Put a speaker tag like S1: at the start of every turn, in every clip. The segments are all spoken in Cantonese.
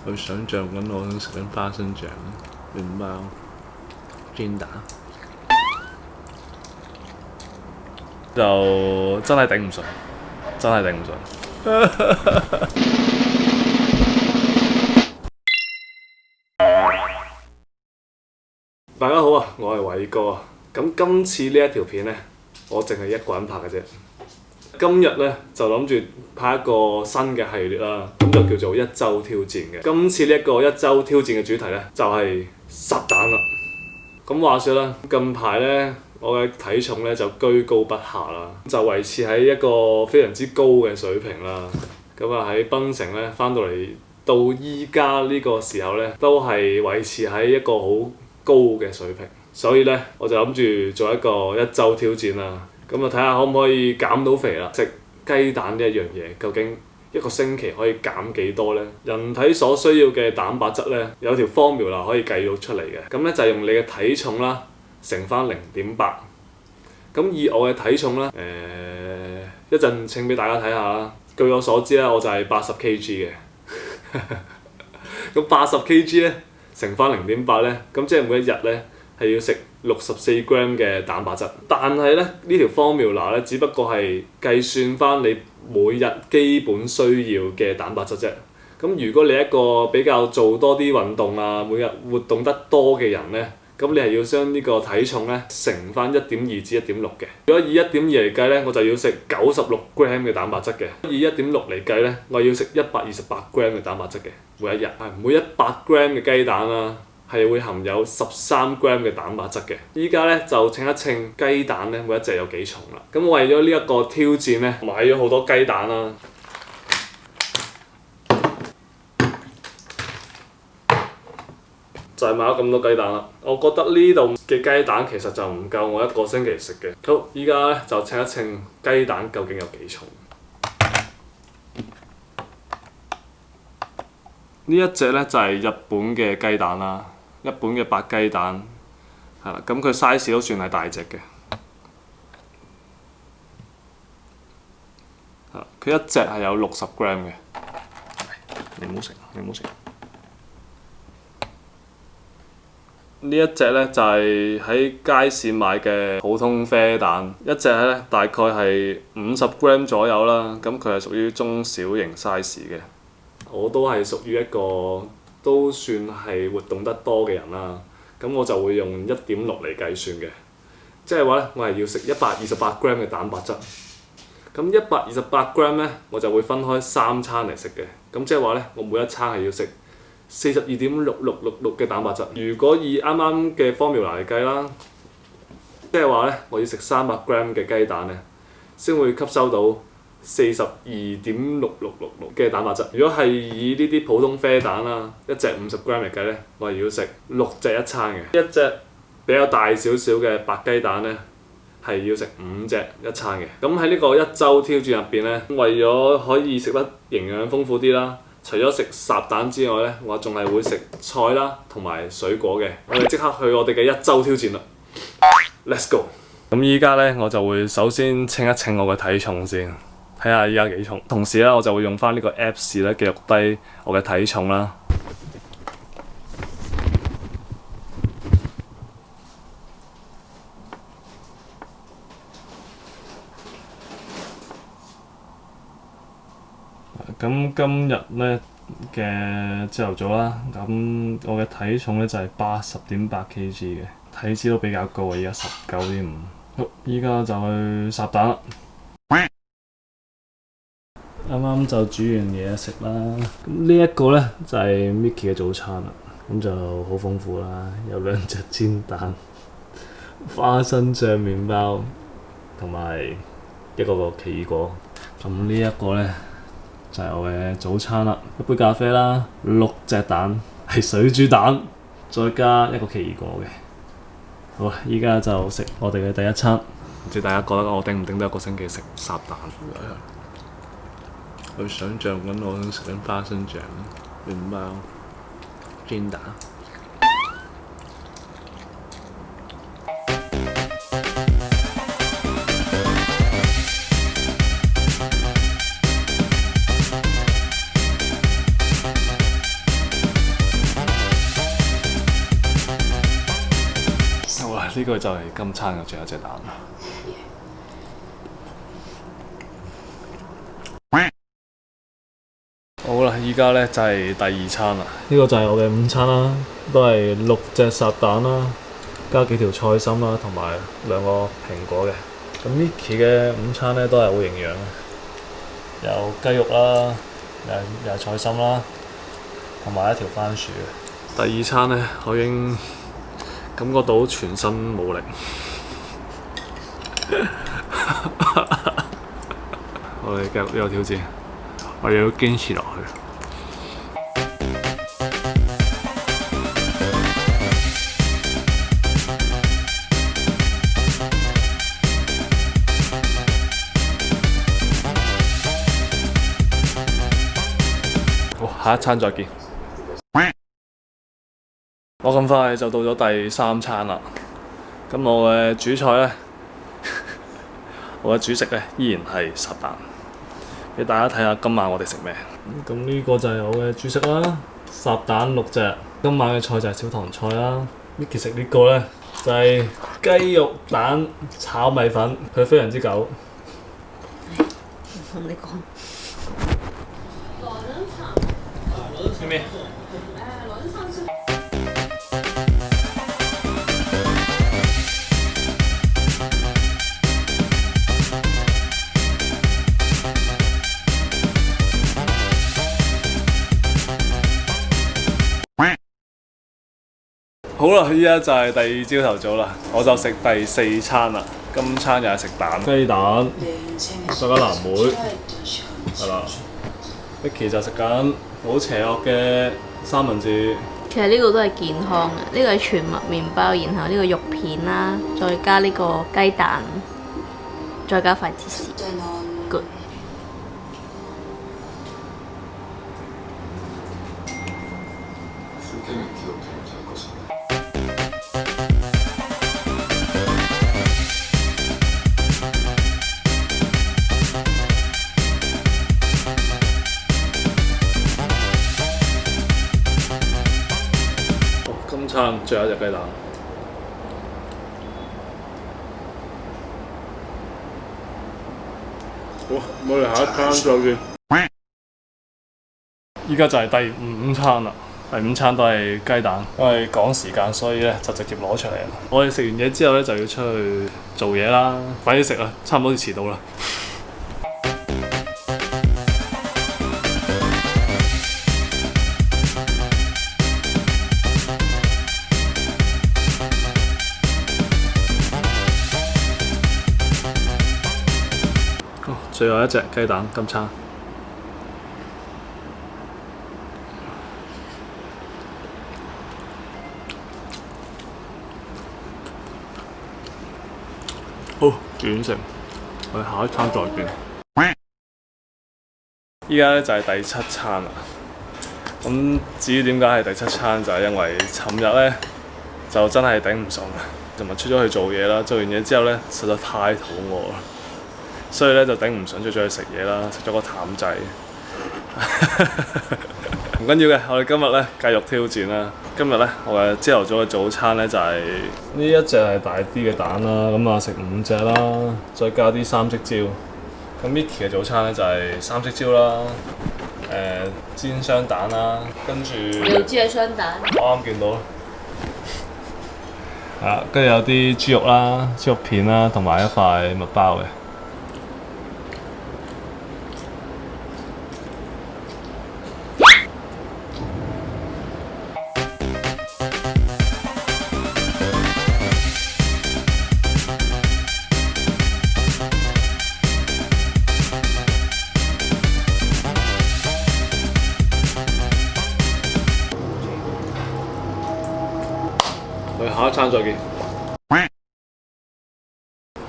S1: 去想像緊我食緊花生醬、麵包、煎蛋，就真係頂唔順，真係頂唔順。大家好啊，我係偉哥啊。咁今次呢一條片呢，我淨係一個人拍嘅啫。今日呢，就諗住拍一個新嘅系列啦，咁就叫做一周挑戰嘅。今次呢一個一周挑戰嘅主題呢，就係烚蛋啦。咁話說啦，近排呢，我嘅體重呢就居高不下啦，就維持喺一個非常之高嘅水平啦。咁啊喺檳城呢，翻到嚟到依家呢個時候呢，都係維持喺一個好高嘅水平，所以呢，我就諗住做一個一周挑戰啦。咁啊睇下可唔可以減到肥啦？食雞蛋呢一樣嘢，究竟一個星期可以減幾多呢？人體所需要嘅蛋白質呢，有條 formula 可以計到出嚟嘅。咁呢，就係用你嘅體重啦，乘翻0.8。咁以我嘅體重啦，一陣稱俾大家睇下啦。據我所知咧，我就係80 kg 嘅。咁80 kg 呢，乘翻0.8呢，咁即係每一日呢，係要食64 gram 嘅蛋白質。但係咧，呢條 formula 咧，只不過係計算翻你每日基本需要嘅蛋白質啫。咁如果你一個比較做多啲運動啊，每日活動得多嘅人呢，咁你係要將呢個體重呢乘翻1.2至1.6嘅。如果以1.2嚟計呢，我就要食96 gram 嘅蛋白質嘅；以1.6嚟計呢，我要食128 gram 嘅蛋白質嘅。每一日每100 gram 嘅雞蛋啦，係會含有13 gram 嘅蛋白質嘅。依家呢，就稱一稱雞蛋呢，每一隻有幾重啦。咁為咗呢一個挑戰呢，買咗好多雞蛋啦。就係買咗咁多雞蛋啦。我覺得呢度嘅雞蛋其實就唔夠我一個星期食嘅。好，依家呢，就稱一稱雞蛋究竟有幾重。呢一隻呢，就係日本嘅雞蛋啦，日本嘅白雞蛋，係啦，咁佢 size 都算係大隻嘅。佢一隻係有60 gram 嘅。你唔好食，你唔好食。呢一隻呢，就係喺街市買嘅普通啡蛋，一隻呢，大概係50 gram 左右啦。咁佢係屬於中小型 size 嘅。我都係屬於一個都算係活動得多嘅人啦。咁我就會用1.6嚟計算嘅，即係話呢，我係要食128 gram 嘅蛋白質。咁128 gram 呢，我就會分開3餐嚟食嘅。咁即係話呢，我每一餐係要食42.6666嘅蛋白質。如果以啱啱嘅 formula嚟計啦，即係話呢，我要食300 gram 嘅雞蛋呢，先會吸收到42.6666嘅蛋白質。如果係以呢啲普通啡蛋啦，一隻50 gram 嚟計呢，我係要食6隻一餐嘅。一隻比較大少少嘅白雞蛋呢，係要食5隻一餐嘅。咁喺呢個一周挑戰入邊呢，為咗可以食得營養豐富啲啦，除咗食烚蛋之外呢，我仲係會食菜啦同埋水果嘅。我哋即刻去我哋嘅一周挑戰啦 ！Let's go！ 咁依家呢，我就會首先稱一稱我嘅體重先，睇下依家幾重。同時呢，我就會用翻呢個 Apps 咧記錄低我嘅體重啦。咁今日呢嘅朝頭早啦，咁我嘅體重呢就係80.8 kg 嘅，體脂都比較高啊，依家19.5。好，依家就去烚蛋啦。啱啱就煮完嘢食啦，咁呢一個呢，就係 Micky 嘅早餐啦，咁就好豐富啦，有2隻煎蛋、花生醬麵包同埋一個奇異果。咁呢一個呢，就係我嘅早餐啦，一杯咖啡啦，6隻蛋係水煮蛋，再加一個奇異果嘅。好，依家就食我哋嘅第一餐。唔知大家覺得我頂唔頂得一個星期食烚蛋？去想像緊我食緊花生醬、麵包、煎蛋。呢個就係今餐嘅最後一隻蛋。好啦，依家呢就係第2餐啦。呢個就係我嘅午餐啦，都係6隻烚蛋啦，加幾條菜心啦，同埋2個蘋果嘅。咁 Micky 嘅午餐呢都係好營養嘅，有雞肉啦，又係菜心啦，同埋1條番薯嘅。第2餐呢，我已經感覺到全身冇力。我哋繼續呢個挑戰。我哋要堅持落去。好，下一餐再見。我咁快就到咗第3餐啦。咁我嘅主菜呢，我嘅主食呢，依然係烚蛋。俾大家睇下今晚我哋食咩。咁呢個就係我嘅主食啦，烚蛋6隻。今晚嘅菜就係小棠菜啦。Micky 食呢個呢，就係雞肉蛋炒米粉，佢非常之久。
S2: 同你講。
S1: 咩？好啦，依家就係第2朝頭早啦，我就食第4餐啦。今餐又係食蛋，雞蛋，再加藍莓，係啦。Micky 就食緊好邪惡嘅三文治。
S2: 其實呢個都係健康嘅，呢個係全麥麵包，然後呢個肉片啦，再加呢個雞蛋，再加塊芝士 ，good。
S1: 今餐最後一隻雞蛋。好，我哋下一餐再見。依家就係第5餐啦，第5餐都係雞蛋，因為趕時間，所以咧就直接攞出嚟啦。我哋食完嘢之後咧就要出去做嘢啦，快啲食啦，差唔多要遲到啦。最後一隻雞蛋今餐。好，完成。我哋下一餐再見。依家咧就係第7餐啦。咁至於點解係第7餐，就係因為尋日咧就真係頂唔順啦，同埋出咗去做嘢啦，做完嘢之後咧實在太肚餓啦。所以咧就頂唔順，就出去食嘢啦，食咗個淡仔。唔緊要嘅，我哋今日咧繼續挑戰啦。今日咧我嘅朝頭早嘅早餐咧就係呢一隻係大啲嘅蛋啦，咁啊食5隻啦，再加啲3色椒。咁 Micky 嘅早餐咧就係3色椒啦，煎雙蛋啦，跟住
S2: 有豬嘅雙蛋。
S1: 我啱見到啦。係啦，跟住有啲豬肉啦、豬肉片啦，同埋一塊麥包嘅。我哋下一餐再見。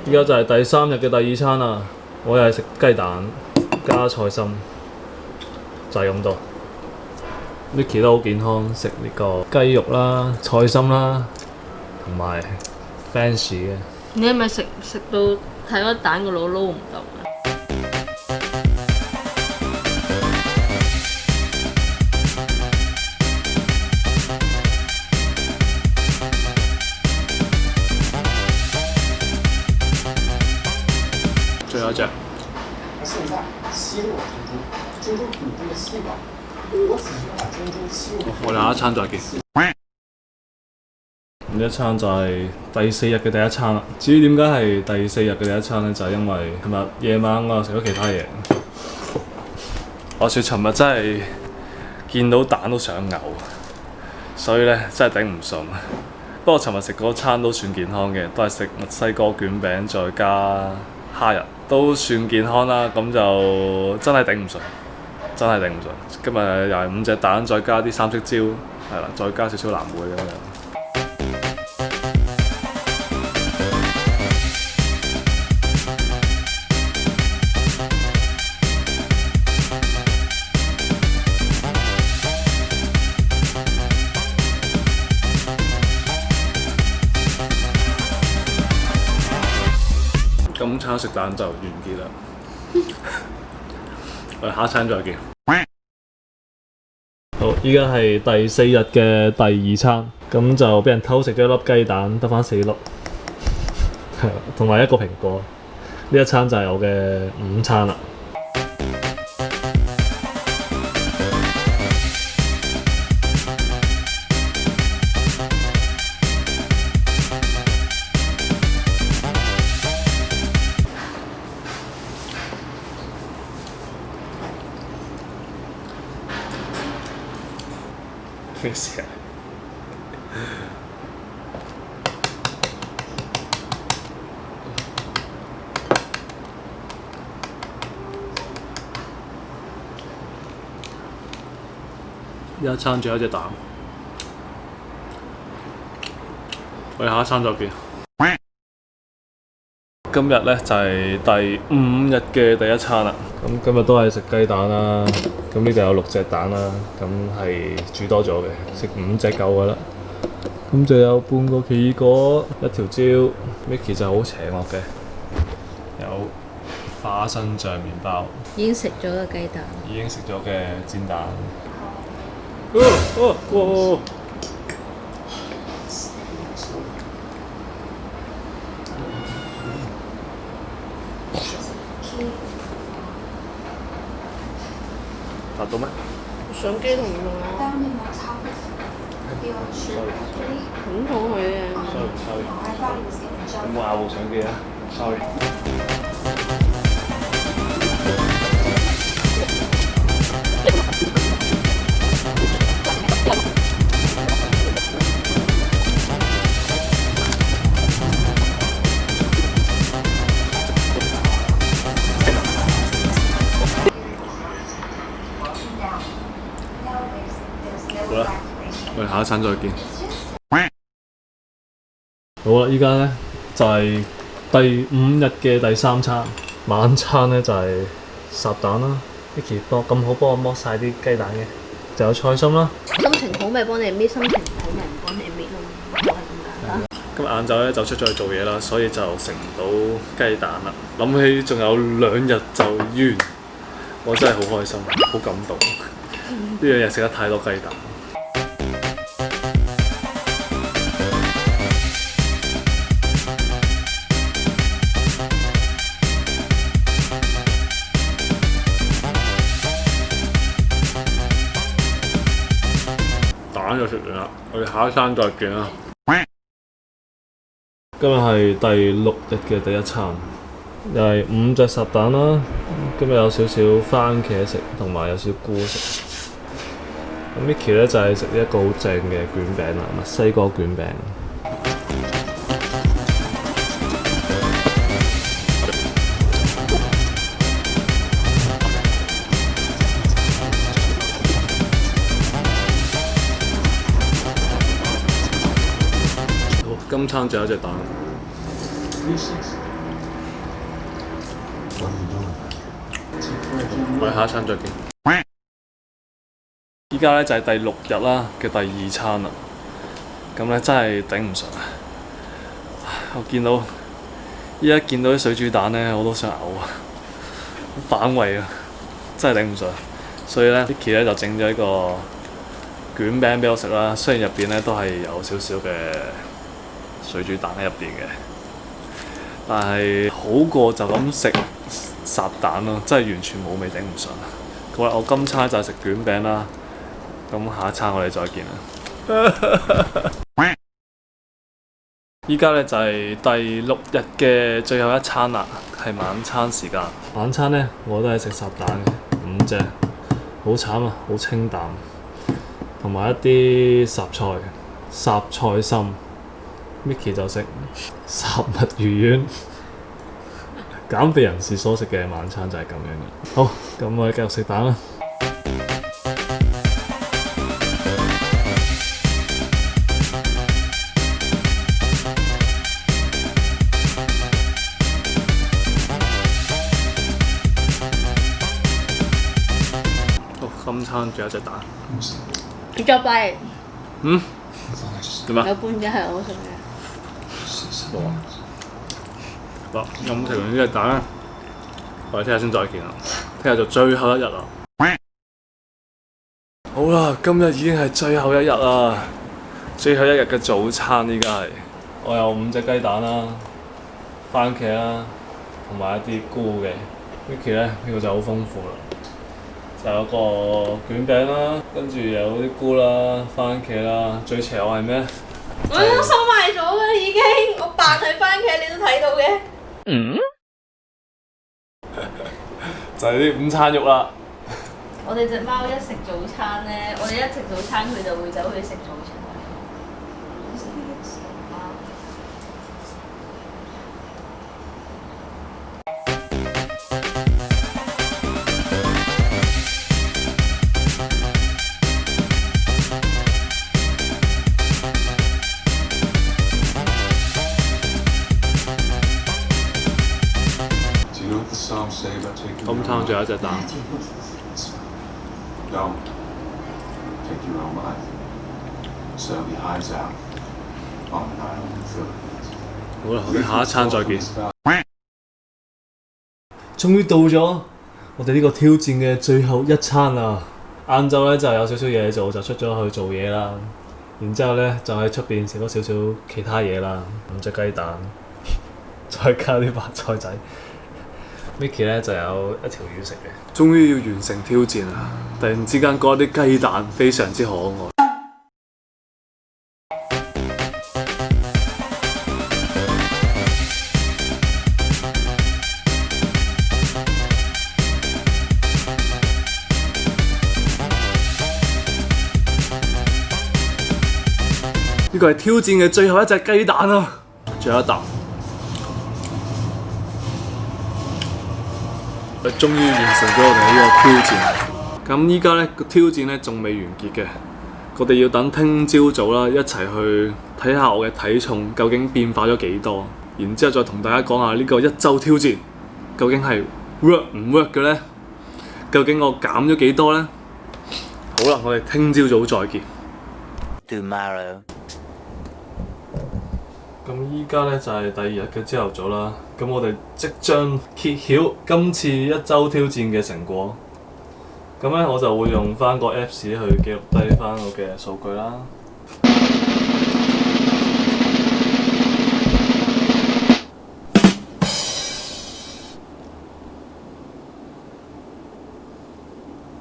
S1: 依家就係第3日嘅第2餐啦，我又係食雞蛋加菜心，就係咁多。Micky 都好健康，食呢個雞肉啦、菜心啦，同埋番薯嘅。
S2: 你係咪食到睇個蛋個腦撈唔到啊？
S1: 我哋下一餐再見。呢一餐就係第4日嘅第一餐啦。至於點解係第4日嘅第一餐呢？就係因為琴日夜晚我又食咗其他嘢。我説尋日真係見到蛋都想嘔，所以呢，真係頂唔順。不過尋日食嗰餐都算健康嘅，都係食墨西哥卷餅再加蝦仁，都算健康啦。咁就真係頂唔順，真係頂唔順。今日又係5隻蛋，再加啲三色椒，係啦，再加少少藍莓咁樣。今餐食蛋就完結啦，我哋下一餐再見。好，依家係第4日嘅第2餐，咁就俾人偷食咗一粒雞蛋，得返4粒，同埋一個蘋果。呢一餐就係我嘅午餐啦。咩事啊？一餐仲有一隻蛋，我哋下一餐再見。今日呢就係第5日嘅第一餐啦。咁今日都係食雞蛋啦。咁呢度有6隻蛋啦，咁係煮多咗嘅，食5隻夠噶啦。咁就有半個奇異果，一條蕉 ，Mickey 就好邪惡嘅，有花生醬麵包，
S2: 已經食咗個雞蛋，
S1: 已經食咗嘅煎蛋。哇！達到咩？
S2: 相機同用啊，很好佢嘅。
S1: sorry，有冇咬部相機啊 ？sorry。好啦，我哋下一餐再見。好啦，依家呢就係第5日嘅第3餐，晚餐呢就係烚蛋啦。Mickey 咁好幫我剝晒啲雞蛋嘅，就有菜心啦。
S2: 心情好咪幫你搣，心情唔好咪唔幫你搣咯，就係咁簡單。
S1: 今日晏晝呢就出咗去做嘢啦，所以就食唔到雞蛋啦。諗起仲有2日就完，我真係好開心，好感動。呢2日食得太多雞蛋。蛋就食完啦，我哋下一餐再見啦。今日係第6日嘅第一餐，又係5隻烚蛋啦。今日有少少番茄食，同埋有少少菇食。Mickey 咧就係食一個好正嘅卷餅啦，墨西哥卷餅。今餐仲有一隻蛋，我哋下一餐再見。依家咧就係第6日啦嘅第2餐啦，咁咧真係頂唔順啊！我依家見到啲水煮蛋咧，我都想嘔啊，好反胃啊，真係頂唔順。所以咧 Mickey 咧就整咗一個卷餅俾我食啦，雖然入邊咧都係有少少嘅水煮蛋喺入邊嘅，但係好過就咁食烚蛋咯，真係完全冇味，頂唔順。我今餐就係食卷餅啦，咁下一餐我哋再見啦。依家咧就係第6日嘅最後一餐啦，係晚餐時間。晚餐咧我都係食烚蛋嘅，5隻，好慘啊，好清淡，同埋一啲雜菜，烚菜心。Micky 就食烚墨魚丸。減肥人士所食嘅晚餐就係咁樣嘅。好，咁我哋繼續食蛋啦。今餐仲有一隻蛋。
S2: 你再拜。
S1: 點啊？
S2: 有半隻係我食嘅。
S1: 冇啊。好，咁食完呢隻蛋咧，我哋聽日先再見啦。聽日就最後一日啦。好啦，今日已經係最後一日啦。最後一日嘅早餐依家係，我有5隻雞蛋啦、番茄啦，同埋一啲菇嘅。Micky 咧呢個就好豐富啦。就有個卷餅啦，跟住有啲菇啦、番茄啦，最邪我係咩？
S2: 我都收埋咗啦已經，我扮係番茄你都睇到嘅。
S1: 就係啲午餐肉啦。
S2: 我哋隻貓一食早餐咧，我哋一食早餐佢就會走去食早餐。今餐仲有一隻蛋。好啦，我哋下一餐再見。終於到咗我哋呢個挑戰嘅最後一餐啦！晏晝咧就有少少嘢做，就出咗去做嘢啦。然之後咧就喺出邊食咗少少其他嘢啦，5隻雞蛋，再加啲白菜仔。Micky 咧就有一條魚食嘅。終於要完成挑戰啦！突然之間覺得啲雞蛋非常之可愛。呢個係挑戰嘅最後一隻雞蛋啊！最後一啖。終於完成咗我哋呢個挑戰。咁依家呢個挑戰呢仲未完結嘅，我哋要等聽朝早啦，一齊去睇下我嘅體重究竟變化咗幾多，然之後再同大家講下呢個1週挑戰究竟係 work 唔 work 嘅呢？究竟我減咗幾多呢？好啦，我哋聽朝早再見。Tomorrow。咁依家咧就係第2日嘅朝頭早啦，咁我哋即將揭曉今次1週挑戰嘅成果。咁咧我就會用翻個 Apps 去記錄低翻我嘅數據啦。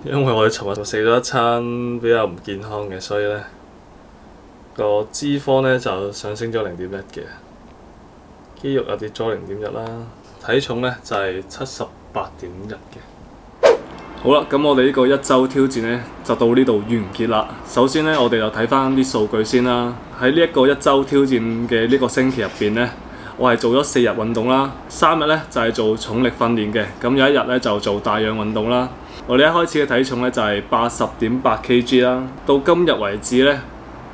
S2: 因為我哋尋日食咗一餐比較唔健康嘅，所以咧個脂肪咧就上升咗0.1嘅，肌肉又跌咗0.1啦，體重咧就係78.1嘅。好啦，咁我哋呢個1週挑戰咧就到呢度完結啦。首先咧，我哋就睇翻啲數據先啦。喺呢一個1週挑戰嘅呢個星期入邊咧，我係做咗4日運動啦，3日咧就係做重力訓練嘅，咁有1日咧就做帶氧運動啦。我哋一開始嘅體重咧就係80.8 kg 啦，到今日為止咧，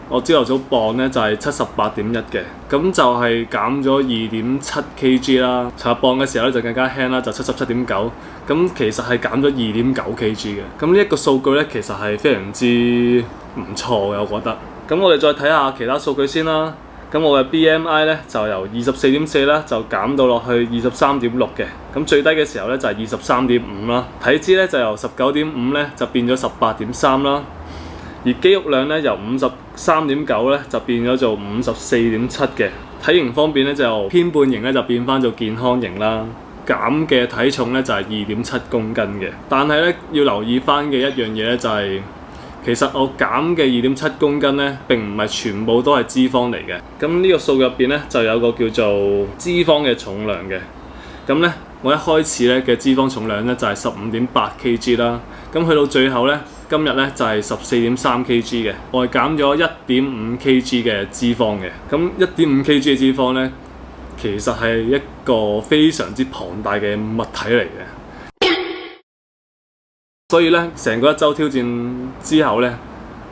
S2: 我朝頭早磅咧就係78.1嘅，咁就係減咗2.7 kg 啦。尋日磅嘅時候咧就更加輕啦，就77.9，咁其實係減咗2.9 kg 嘅。咁呢一個數據咧其實係非常之唔錯嘅，我覺得。咁我哋再睇下其他數據先啦。咁我嘅 BMI 咧就由24.4啦，就減到落去23.6嘅。咁最低嘅時候咧就係23.5啦。體脂咧就由19.5咧就變咗18.3啦。而肌肉量咧由53.9咧就變咗做54.7嘅。體型方面咧就由偏半型咧就變翻做健康型啦。減嘅體重咧就係2.7公斤嘅。但係咧要留意翻嘅一樣嘢咧就係
S1: 其實我減嘅2.7公斤呢，並唔係全部都係脂肪嚟嘅。咁呢個數入邊呢，就有個叫做脂肪嘅重量嘅。咁呢，我一開始呢嘅脂肪重量呢，就係15.8 kg 啦。咁去到最後呢，今日呢就係14.3 kg 嘅。我係減咗1.5 kg 嘅脂肪嘅。咁1.5 kg 嘅脂肪呢，其實係一個非常之龐大嘅物體嚟嘅。所以咧，成個1週挑戰之後咧，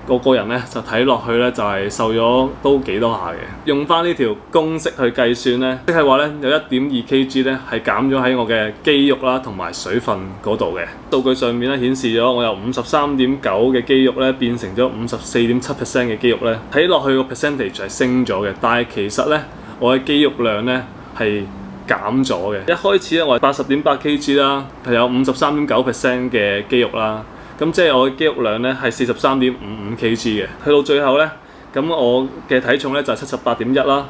S1: 個人咧就睇落去咧就係瘦咗都幾多下嘅。用翻呢條公式去計算咧，即係話咧有1.2 kg 咧係減咗喺我嘅肌肉啦同埋水分嗰度嘅。數據上面咧顯示咗我由53.9嘅肌肉咧變成咗54.7% 嘅肌肉咧，睇落去個 percentage 係升咗嘅，但係其實咧我嘅肌肉量咧係減咗嘅。一開始咧我係80.8 kg 啦，係有53.9% 嘅肌肉啦。咁即係我嘅肌肉量咧係43.55 kg 嘅。去到最後咧，咁我嘅體重咧就係78.1啦。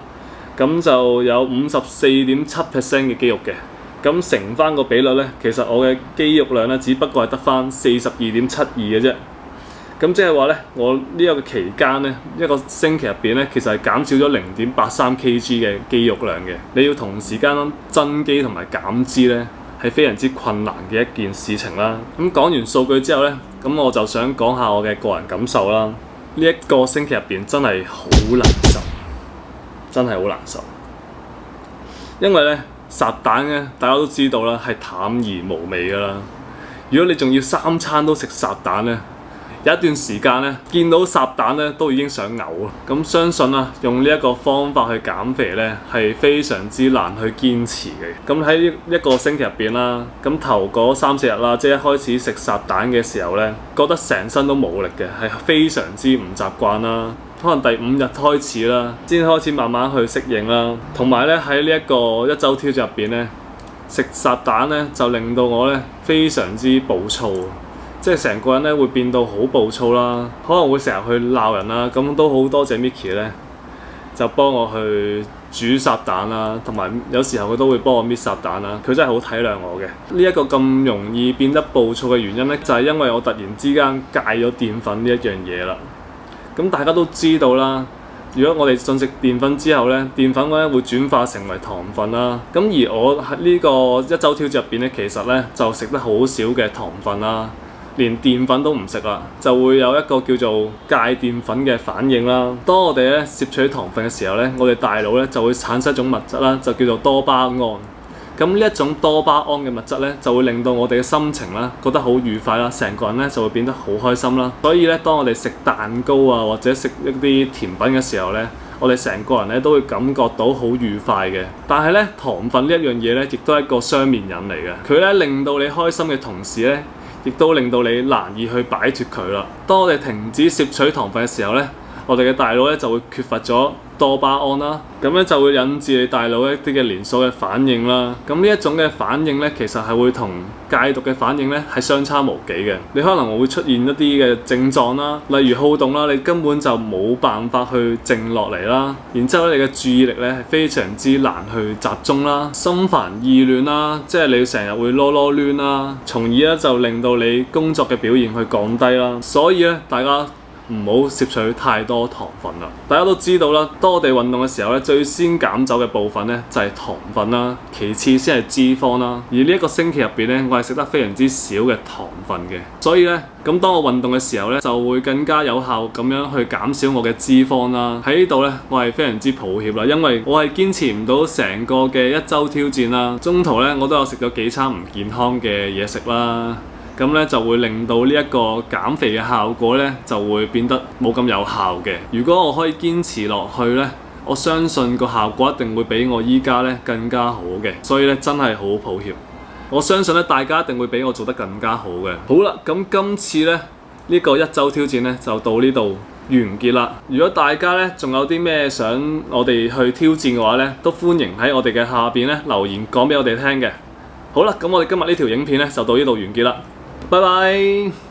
S1: 咁就有54.7% 嘅肌肉嘅。咁乘翻個比率咧，其實我嘅肌肉量咧只不過係得翻42.72嘅啫。咁即係話咧，我呢一個期間咧，一個星期入邊咧，其實係減少咗0.83 kg 嘅肌肉量嘅。你要同時間增肌同埋減脂咧，係非常之困難嘅一件事情啦。咁講完數據之後咧，咁我就想講下我嘅個人感受啦。呢一個星期入邊真係好難受，真係好難受。因為咧，烚蛋咧，大家都知道啦，係淡而無味噶啦。如果你仲要3餐都食烚蛋咧，有一段時間咧，見到烚蛋咧都已經想嘔啦。咁相信啊，用呢一個方法去減肥咧，係非常之難去堅持嘅。咁喺一個星期入邊啦，咁頭嗰3-4日啦，即係一開始食烚蛋嘅時候咧，覺得成身都冇力嘅，係非常之唔習慣啦。可能第5日開始啦，先開始慢慢去適應啦。同埋咧喺呢一個1週挑戰入邊咧，食烚蛋咧就令到我咧非常之暴躁。即係成個人咧會變到好暴躁啦，可能會成日去鬧人啦，咁都好多謝 Micky 咧，就幫我去煮烚蛋啦，同埋有時候佢都會幫我搣烚蛋啦，佢真係好體諒我嘅。呢一個咁容易變得暴躁嘅原因咧，就係因為我突然之間戒咗澱粉呢一樣嘢啦。咁大家都知道啦，如果我哋進食澱粉之後咧，澱粉咧會轉化成為糖分啦。咁而我喺呢個1週挑戰入邊咧，其實咧就食得好少嘅糖分啦。連澱粉都唔食啦，就會有一個叫做戒澱粉嘅反應啦。當我哋咧攝取糖分嘅時候咧，我哋大腦咧就會產生一種物質啦，就叫做多巴胺。咁呢一種多巴胺嘅物質咧，就會令到我哋嘅心情啦覺得好愉快啦，成個人咧就會變得好開心啦。所以咧，當我哋食蛋糕啊或者食一啲甜品嘅時候咧，我哋成個人咧都會感覺到好愉快嘅。但係咧，糖分呢一樣嘢咧，亦都係一個雙面人嚟嘅。佢咧令到你開心嘅同時咧，亦都令到你難以去擺脫佢啦。當我哋停止攝取糖分嘅時候咧，我哋嘅大腦咧就會缺乏咗多巴胺啦，咁咧就會引致你大腦一啲嘅連鎖嘅反應啦。咁呢一種嘅反應咧，其實係會同戒毒嘅反應咧係相差無幾嘅。你可能會出現一啲嘅症狀啦，例如好動啦，你根本就冇辦法去靜落嚟啦。然之後咧，你嘅注意力咧係非常之難去集中啦，心煩意亂啦，即係你成日會囉囉攣啦，從而咧就令到你工作嘅表現去降低啦。所以咧，大家唔好攝取太多糖分啦。大家都知道啦，當我哋運動嘅時候咧，最先減走嘅部分咧就係糖分啦，其次先係脂肪啦。而呢一個星期入邊咧，我係食得非常之少嘅糖分嘅，所以咧，咁當我運動嘅時候咧，就會更加有效咁樣去減少我嘅脂肪啦。喺呢度咧，我係非常之抱歉啦，因為我係堅持唔到成個嘅1週挑戰啦。中途咧，我都有食咗幾餐唔健康嘅嘢食啦。咁咧就會令到呢一個減肥嘅效果咧就會變得冇咁有效嘅。如果我可以堅持落去咧，我相信個效果一定會比我依家咧更加好嘅。所以咧真係好抱歉，我相信咧大家一定會比我做得更加好嘅。好啦，咁今次咧呢個1週挑戰咧就到呢度完結啦。如果大家咧仲有啲咩想我哋去挑戰嘅話咧，都歡迎喺我哋嘅下邊咧留言講俾我哋聽嘅。好啦，咁我哋今日呢條影片咧就到呢度完結啦。拜拜。